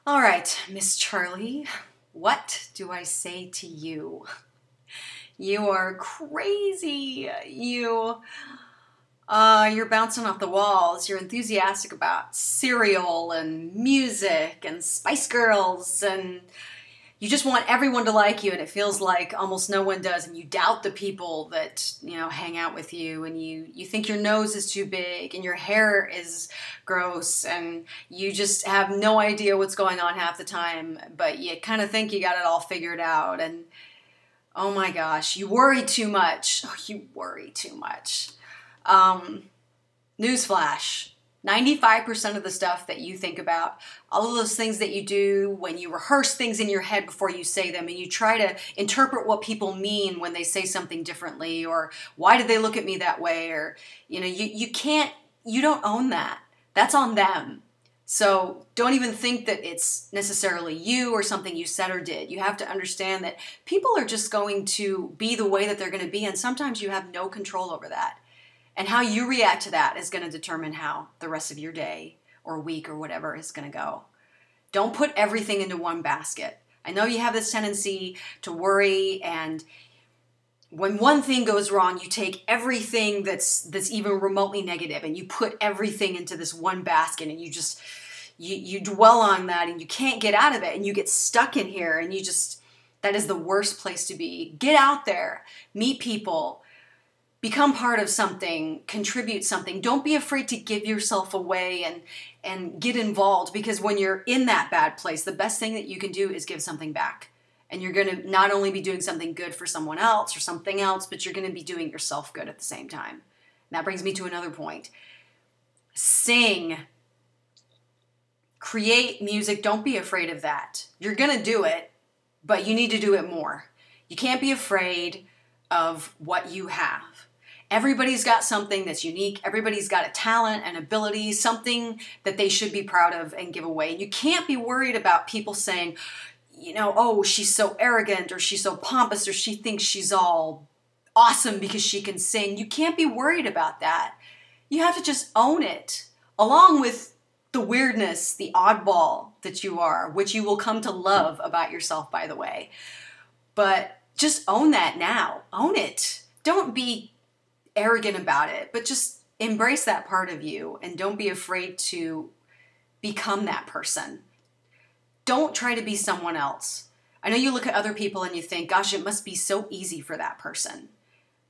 All right, Miss Charlie, what do I say to you? You are crazy. You're bouncing off the walls. You're enthusiastic about cereal and music and Spice Girls, and you just want everyone to like you, and it feels like almost no one does, and you doubt the people that hang out with you, and you think your nose is too big and your hair is gross, and you just have no idea what's going on half the time, but you kind of think you got it all figured out. And oh my gosh, you worry too much. Oh, you worry too much. Newsflash. 95% of the stuff that you think about, all of those things that you do when you rehearse things in your head before you say them, and you try to interpret what people mean when they say something differently, or why did they look at me that way, or you don't own that. That's on them. So don't even think that it's necessarily you or something you said or did. You have to understand that people are just going to be the way that they're going to be, and sometimes you have no control over that. And how you react to that is going to determine how the rest of your day or week or whatever is going to go. Don't put everything into one basket. I know you have this tendency to worry, and when one thing goes wrong, you take everything that's even remotely negative and you put everything into this one basket, and you dwell on that, and you can't get out of it, and you get stuck in here, and that is the worst place to be. Get out there, meet people, become part of something, contribute something. Don't be afraid to give yourself away and get involved, because when you're in that bad place, the best thing that you can do is give something back. And you're going to not only be doing something good for someone else or something else, but you're going to be doing yourself good at the same time. And that brings me to another point. Sing. Create music. Don't be afraid of that. You're going to do it, but you need to do it more. You can't be afraid of what you have. Everybody's got something that's unique. Everybody's got a talent and ability, something that they should be proud of and give away. And you can't be worried about people saying, oh, she's so arrogant, or she's so pompous, or she thinks she's all awesome because she can sing. You can't be worried about that. You have to just own it, along with the weirdness, the oddball that you are, which you will come to love about yourself, by the way. But just own that now. Own it. Don't be arrogant about it, but just embrace that part of you, and don't be afraid to become that person. Don't try to be someone else. I know you look at other people and you think, gosh, it must be so easy for that person.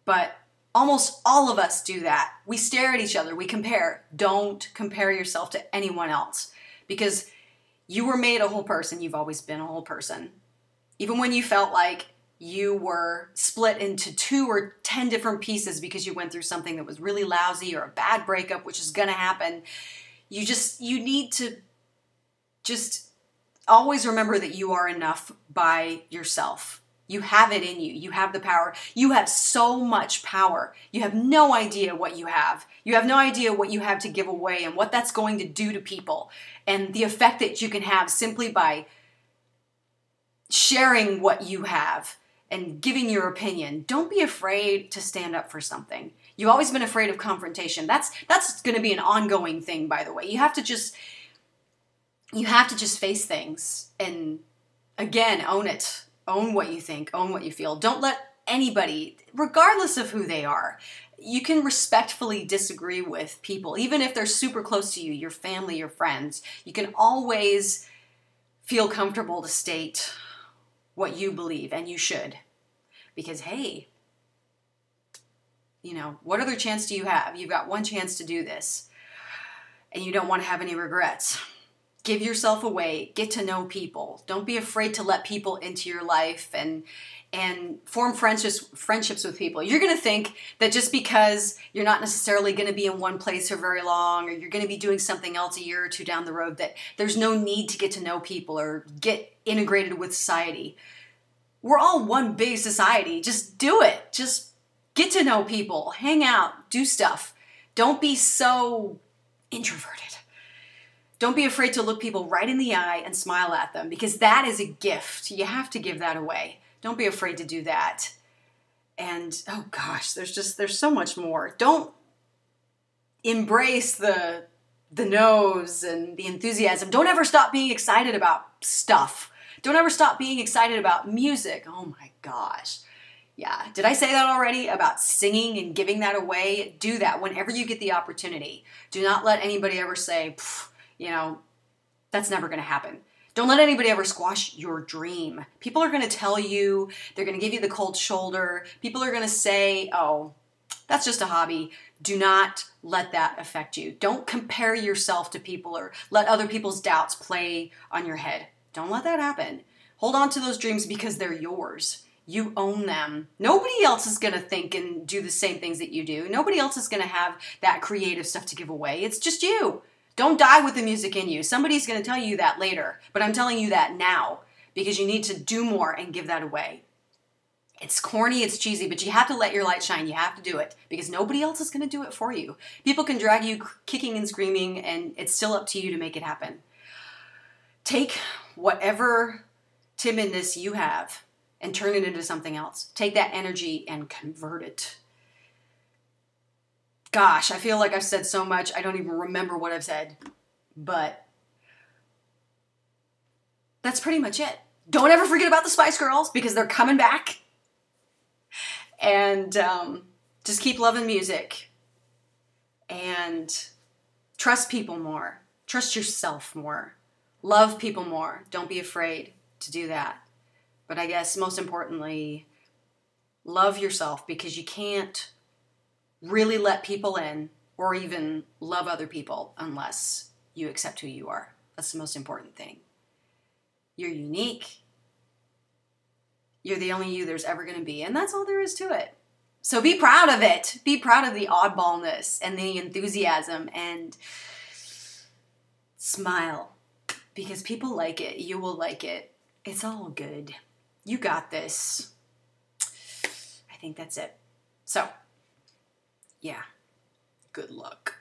But almost all of us do that. We stare at each other. We compare. Don't compare yourself to anyone else, because you were made a whole person. You've always been a whole person. Even when you felt like you were split into 2 or 10 different pieces because you went through something that was really lousy, or a bad breakup, which is going to happen, you need to just always remember that you are enough by yourself. You have it in you. You have the power. You have so much power. You have no idea what you have. You have no idea what you have to give away and what that's going to do to people, and the effect that you can have simply by sharing what you have and giving your opinion. Don't be afraid to stand up for something. You've always been afraid of confrontation. That's going to be an ongoing thing, by the way. You have to just face things, and again, own it. Own what you think, own what you feel. Don't let anybody, regardless of who they are, you can respectfully disagree with people, even if they're super close to you, your family, your friends. You can always feel comfortable to state what you believe, and you should. Because, hey, what other chance do you have? You've got one chance to do this, and you don't want to have any regrets. Give yourself away. Get to know people. Don't be afraid to let people into your life and form friendships with people. You're going to think that just because you're not necessarily going to be in one place for very long, or you're going to be doing something else a year or two down the road, that there's no need to get to know people or get integrated with society. We're all one big society. Just do it. Just get to know people. Hang out. Do stuff. Don't be so introverted. Don't be afraid to look people right in the eye and smile at them, because that is a gift. You have to give that away. Don't be afraid to do that. And, oh gosh, there's so much more. Don't embrace the the nose and the enthusiasm. Don't ever stop being excited about stuff. Don't ever stop being excited about music. Oh my gosh. Yeah. Did I say that already about singing and giving that away? Do that whenever you get the opportunity. Do not let anybody ever say, you know, that's never going to happen. Don't let anybody ever squash your dream. People are going to tell you, they're going to give you the cold shoulder. People are going to say, oh, that's just a hobby. Do not let that affect you. Don't compare yourself to people or let other people's doubts play on your head. Don't let that happen. Hold on to those dreams because they're yours. You own them. Nobody else is going to think and do the same things that you do. Nobody else is going to have that creative stuff to give away. It's just you. Don't die with the music in you. Somebody's going to tell you that later, but I'm telling you that now because you need to do more and give that away. It's corny, it's cheesy, but you have to let your light shine. You have to do it because nobody else is going to do it for you. People can drag you kicking and screaming, and it's still up to you to make it happen. Take whatever timidness you have and turn it into something else. Take that energy and convert it. Gosh, I feel like I've said so much, I don't even remember what I've said. But that's pretty much it. Don't ever forget about the Spice Girls because they're coming back. And just keep loving music. And trust people more. Trust yourself more. Love people more. Don't be afraid to do that. But I guess most importantly, love yourself because you can't really let people in or even love other people unless you accept who you are. That's the most important thing. You're unique. You're the only you there's ever going to be, and that's all there is to it. So be proud of it. Be proud of the oddballness and the enthusiasm and smile because people like it. You will like it. It's all good. You got this. I think that's it. So, yeah, good luck.